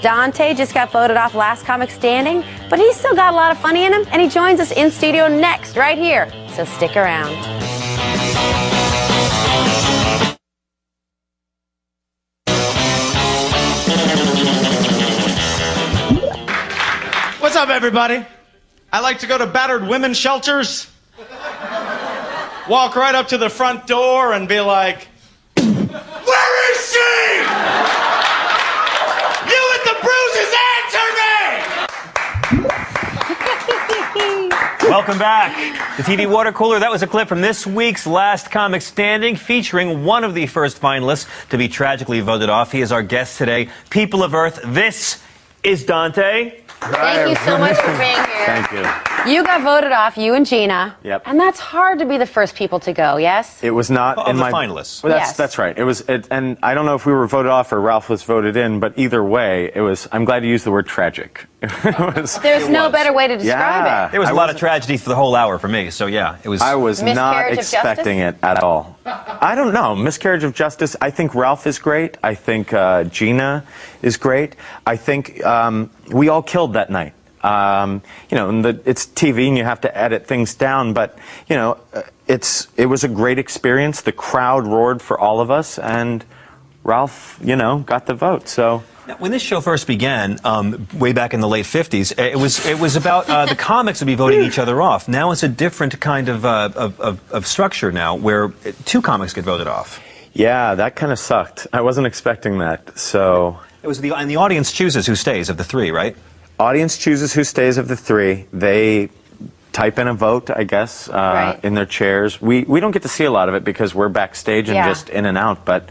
Dante just got voted off last comic standing, but he's still got a lot of funny in him, and he joins us in studio next, right here. So stick around. What's up, everybody? I like to go to battered women's shelters, walk right up to the front door and be like, where is she? You with the bruises, answer me! Welcome back to TV Watercooler. That was a clip from this week's Last Comic Standing, featuring one of the first finalists to be tragically voted off. He is our guest today, People of Earth. This is Dante. Thank you so much for being here. Thank you. You got voted off, you and Gina. Yep. And that's hard to be the first people to go, yes? It was not Of in the my finalists. Well, Yes. that's right. It was, and I don't know if we were voted off or Ralph was voted in, but either way, it was. I'm glad you used the word tragic. There's no better way to describe Yeah. it. There was a lot of tragedy for the whole hour for me, so yeah, it was. I was not Miscarriage of expecting justice? it at all. I don't know. Miscarriage of justice. I think Ralph is great. I think Gina is great. I think we all killed that night. You know, and it's TV and you have to edit things down, but, you know, it was a great experience. The crowd roared for all of us, and Ralph, you know, got the vote, so. Now, when this show first began, way back in the late 50s, it was about the comics would be voting each other off. Now it's a different kind of structure now, where two comics get voted off. Yeah, that kind of sucked. I wasn't expecting that, so. It was and the audience chooses who stays of the three, right? Audience chooses who stays of the three. They type in a vote, I guess, Right. in their chairs. We don't get to see a lot of it because we're backstage and Yeah. just in and out, but,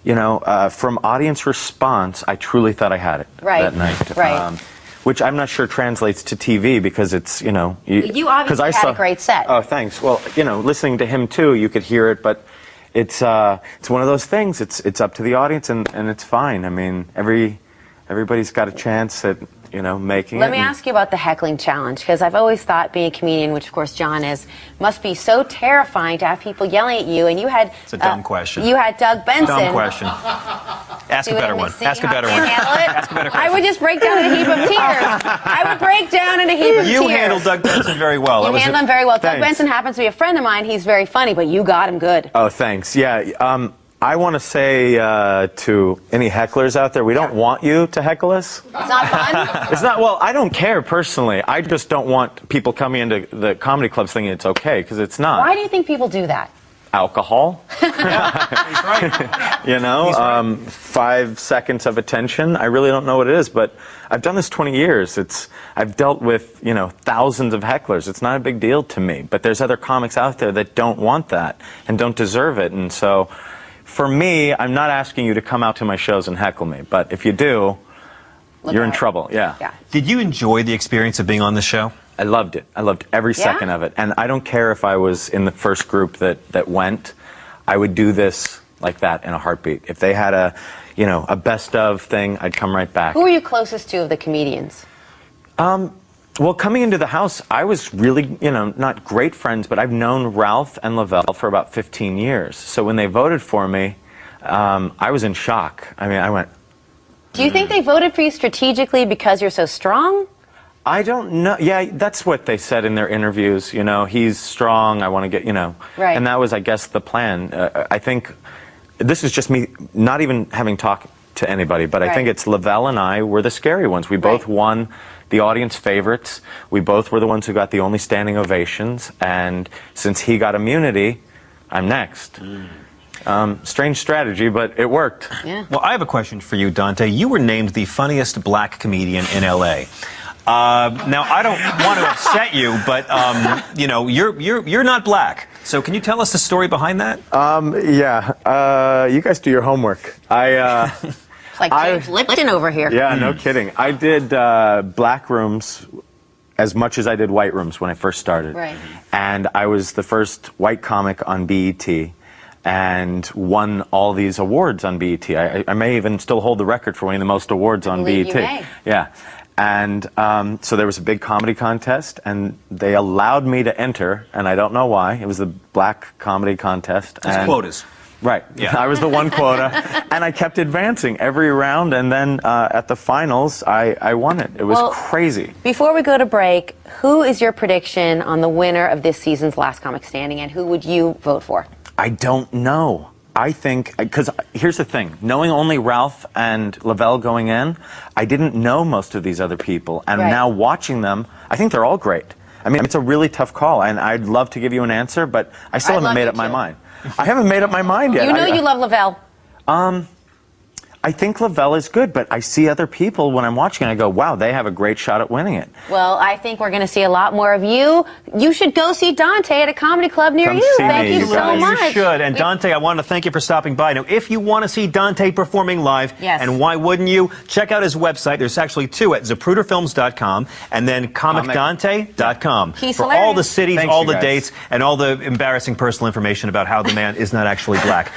you know, from audience response, I truly thought I had it Right. that night. Right. Which I'm not sure translates to TV because it's, you know. You obviously 'cause I had saw, a great set. Oh, thanks. Well, you know, listening to him too, you could hear it, but it's one of those things. It's up to the audience, and it's fine. I mean, everybody's got a chance at, you know, making it. Let me ask you about the heckling challenge, because I've always thought being a comedian, which of course John is, must be so terrifying to have people yelling at you, and you had... It's a dumb question. You had Doug Benson. Dumb question. Ask a better one. Ask a better one. Ask a better I would just break down in a heap of tears. I would break down in a heap of tears. You handled Doug Benson very well. You handled him very well. Doug Thanks. Benson happens to be a friend of mine. He's very funny, but you got him good. Oh, thanks. Yeah. I want to say to any hecklers out there, we don't want you to heckle us. It's not fun? It's not, well, I don't care personally. I just don't want people coming into the comedy clubs thinking it's okay, because it's not. Why do you think people do that? Alcohol. Yeah, he's right. You know, He's right. 5 seconds of attention. I really don't know what it is, but I've done this 20 years. I've dealt with, you know, thousands of hecklers. It's not a big deal to me, but there's other comics out there that don't want that and don't deserve it, and so... For me, I'm not asking you to come out to my shows and heckle me, but if you do, you're in trouble. Yeah. Did you enjoy the experience of being on the show? I loved it. I loved every second of it. And I don't care if I was in the first group that went. I would do this like that in a heartbeat. If they had a, you know, a best of thing, I'd come right back. Who are you closest to of the comedians? Well, coming into the house, I was really, you know, not great friends, but I've known Ralph and Lavelle for about 15 years. So when they voted for me, I was in shock. I mean, I went... Do you think they voted for you strategically because you're so strong? I don't know. Yeah, that's what they said in their interviews. You know, he's strong. I want to get, you know. Right. And that was, I guess, the plan. I think this is just me not even having talked to anybody, but I think it's Lavelle and I were the scary ones. We both won the audience favorites. We both were the ones who got the only standing ovations. And since he got immunity, I'm next. Strange strategy, but it worked. Yeah. Well, I have a question for you, Dante. You were named the funniest black comedian in L.A. Now, I don't want to upset you, but you know, you're not black. So, can you tell us the story behind that? Yeah. You guys do your homework. It's like James Lipton over here. Yeah, no kidding. I did black rooms as much as I did white rooms when I first started. Right. And I was the first white comic on BET and won all these awards on BET. I may even still hold the record for winning the most awards on BET. You may. Yeah. And so there was a big comedy contest, and they allowed me to enter, and I don't know why. It was the black comedy contest. There's quotas. Right. Yeah. I was the one quota, and I kept advancing every round, and then at the finals, I won it. It was crazy. Before we go to break, who is your prediction on the winner of this season's Last Comic Standing, and who would you vote for? I don't know. I think, because here's the thing, knowing only Ralph and Lavelle going in, I didn't know most of these other people, and now watching them, I think they're all great. I mean, it's a really tough call, and I'd love to give you an answer, but I still haven't made up my mind. I haven't made up my mind yet. You know you love Lavelle. I think Lavelle is good, but I see other people when I'm watching and I go, wow, they have a great shot at winning it. Well, I think we're going to see a lot more of you. You should go see Dante at a comedy club near Come you. see Thank me, you you so guys. much. You should. And Dante, I want to thank you for stopping by. Now, if you want to see Dante performing live, and why wouldn't you, check out his website. There's actually two at zapruderfilms.com and then comicdante.com. He's for hilarious. all the cities, Thanks, all you the guys. dates, and all the embarrassing personal information about how the man is not actually black.